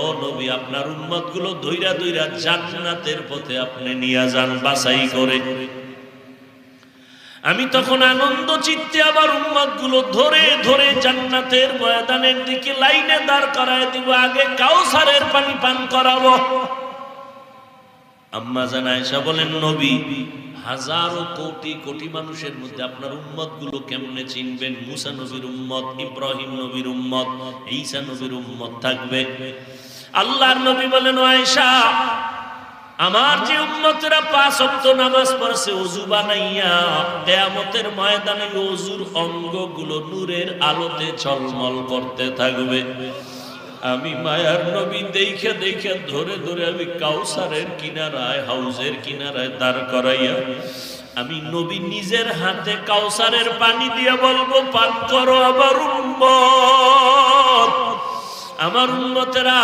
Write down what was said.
ও নবী, আপনার উম্মতগুলো ধইরা ধইরা জান্নাতের পথে আপনি নিয়ে যান বাছাই করে। আমি তখন আনন্দ চিত্তে আমার উম্মতগুলো ধরে ধরে জান্নাতের ময়দানের দিকে লাইনে দাঁড় করায় দিব, আগে কাউসারের পানি পান করাবো। আম্মা জান আয়েশা বলেন, নবী, হাজারো কোটি কোটি মানুষের মধ্যে আপনার উম্মতগুলো কেমনে চিনবেন? মুসা নবীর উম্মত, ইব্রাহিম নবীর উম্মত, ঈসা নবীর উম্মত থাকবে। আল্লাহর নবী বলেন, আয়েশা, আমার যে উম্মতেরা 5 ওয়াক্ত নামাজ পড়ছে ওযু বানাইয়া, কিয়ামতের ময়দানে ওযুর অঙ্গগুলো নূরের আলোতে ঝলমল করতে থাকবে। আমি মায়ার নবী দেখে দেখে ধরে ধরে আমি কাউসারের কিনারায়, হাউজের কিনারায় দাঁড় করাইয়া আমি নবী নিজের হাতে কাউসারের পানি দিয়ে বলবো, পান করো আমার উম্মত। আমার উম্মতেরা